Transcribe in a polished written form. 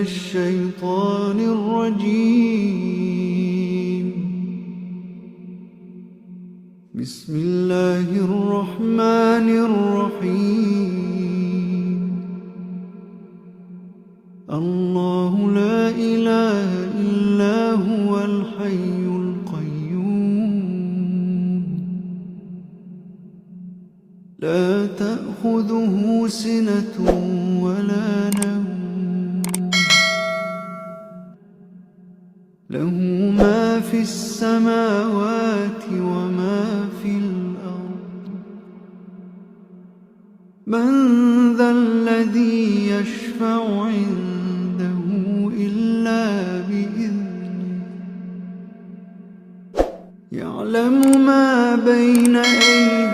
الشيطان الرجيم. بسم الله الرحمن الرحيم. الله لا إله إلا هو الحي القيوم، لا تأخذه سنة ولا نوم، له ما في السماوات وما في الأرض. من ذا الذي يشفع عنده إلا بإذنه، يعلم ما بين أيديهم